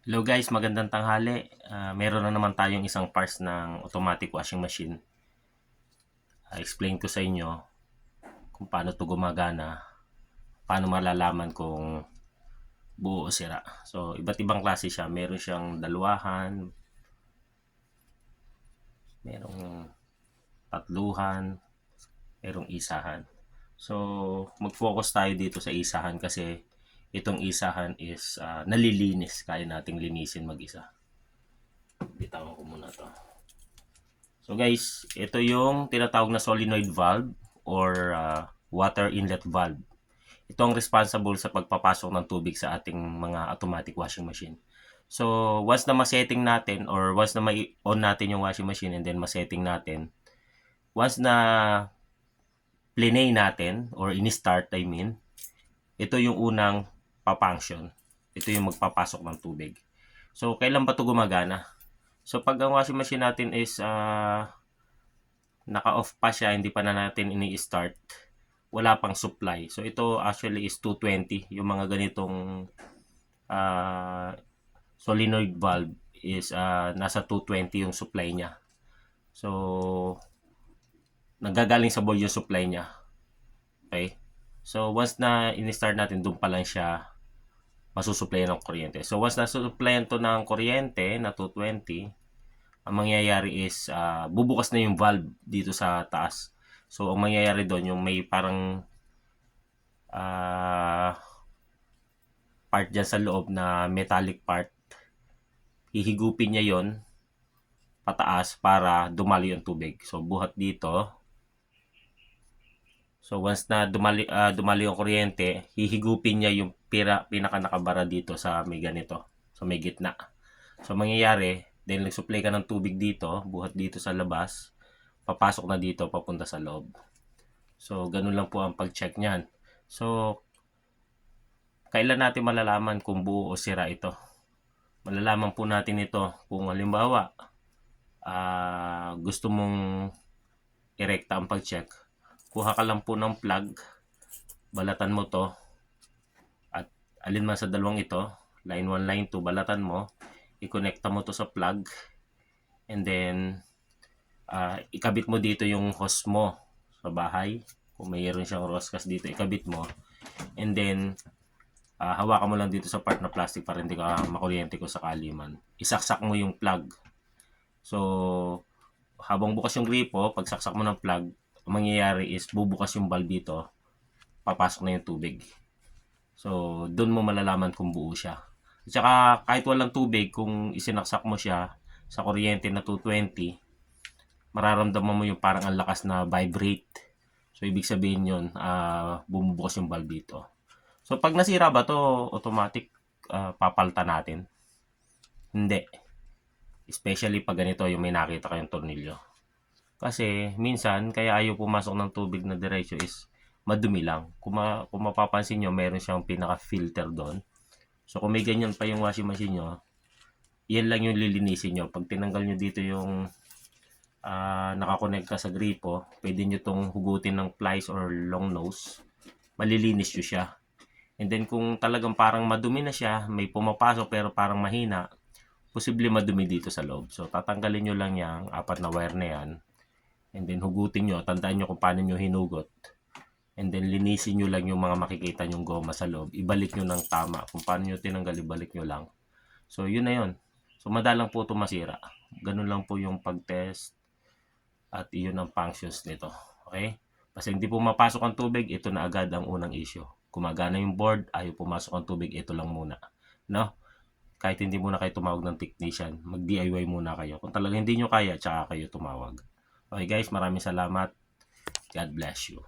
Hello guys, magandang tanghali. Meron na naman tayong isang parts ng automatic washing machine. Explain ko sa inyo kung paano to gumagana, paano malalaman kung buo o sira. So, iba't ibang klase siya. Meron siyang dalwahan, merong tatluhan, merong isahan. So, mag-focus tayo dito sa isahan kasi itong isahan is nalilinis. Kaya nating linisin mag-isa. Bitawan ko muna to. So guys, ito yung tinatawag na solenoid valve or water inlet valve. Ito ang responsible sa pagpapasok ng tubig sa ating mga automatic washing machine. So once na ma-setting natin or once na ma-on natin yung washing machine and then ma-setting natin, once na plinay natin or in-start I mean, ito yung unang pa-function. Ito yung magpapasok ng tubig. So kailan ba ito gumagana? So pag ang washing machine natin is naka-off pa siya, hindi pa na natin ini-start, wala pang supply. So ito actually is 220. Yung mga ganitong solenoid valve is nasa 220 yung supply niya. So nagagaling sa board yung supply niya. Okay? So once na ini-start natin, doon pa lang siya masusuplayan ng kuryente. So once na susuplayan to ng kuryente na 220, ang mangyayari is bubukas na yung valve dito sa taas. So ang mangyayari doon, yung may parang part dyan sa loob na metallic part, hihigupin niya yon pataas para dumali yung tubig. So buhat dito. So once na dumali yung kuryente, hihigupin niya yung pinaka nakabara dito sa may ganito, sa may gitna. So mangyayari, then nag-supply ka ng tubig dito, buhat dito sa labas, papasok na dito papunta sa loob. So ganun lang po ang pag-check niyan. So kailan natin malalaman kung buo o sira ito? Malalaman po natin ito kung halimbawa gusto mong irekta ang pag-check. Kuha ka lang po ng plug, balatan mo to, at alin man sa dalawang ito, line 1, line 2, balatan mo, i-connecta mo to sa plug, and then ikabit mo dito yung hose mo sa bahay. Kung mayroon siyang roscas dito, ikabit mo, and then hawakan mo lang dito sa part na plastic para hindi ka makuryente ko sakali man. Isaksak mo yung plug. So habang bukas yung gripo, pag saksak mo ng plug, ang mangyayari is bubukas yung valve dito, papasok na yung tubig. So doon mo malalaman kung buo siya. At saka kahit walang tubig, kung isinaksak mo siya sa kuryente na 220, mararamdaman mo yung parang ang lakas na vibrate. So ibig sabihin yun, bumubukas yung valve dito. So pag nasira ba to, automatic papalta natin? Hindi. Especially pag ganito, yung may nakita kayong tornilyo. Kasi minsan, kaya ayaw pumasok ng tubig na diretso is madumi lang. Kung mapapansin nyo, meron siyang pinaka-filter doon. So kung may ganyan pa yung washing machine nyo, yan lang yung lilinisin nyo. Pag tinanggal nyo dito yung nakakonect ka sa gripo, pwede nyo tong hugutin ng plies or long nose. Malilinis nyo siya. And then kung talagang parang madumi na siya, may pumapasok pero parang mahina, posible madumi dito sa loob. So tatanggalin nyo lang yung 4 na wire na yan. And then hugutin nyo, tandaan nyo kung paano nyo hinugot. And then linisin nyo lang yung mga makikita nyong goma sa loob. Ibalik nyo ng tama. Kung paano nyo tinanggal, ibalik nyo lang. So yun na yun. So madalang po ito masira. Ganun lang po yung pag-test. At iyon ang functions nito. Okay? Kasi hindi po mapasok ang tubig, ito na agad ang unang issue. Gumagana yung board, ayaw pumasok ang tubig, ito lang muna. No? Kahit hindi muna kayo tumawag ng technician, mag-DIY muna kayo. Kung talagang hindi nyo kaya, tsaka kayo tumawag. Okay guys, maraming salamat. God bless you.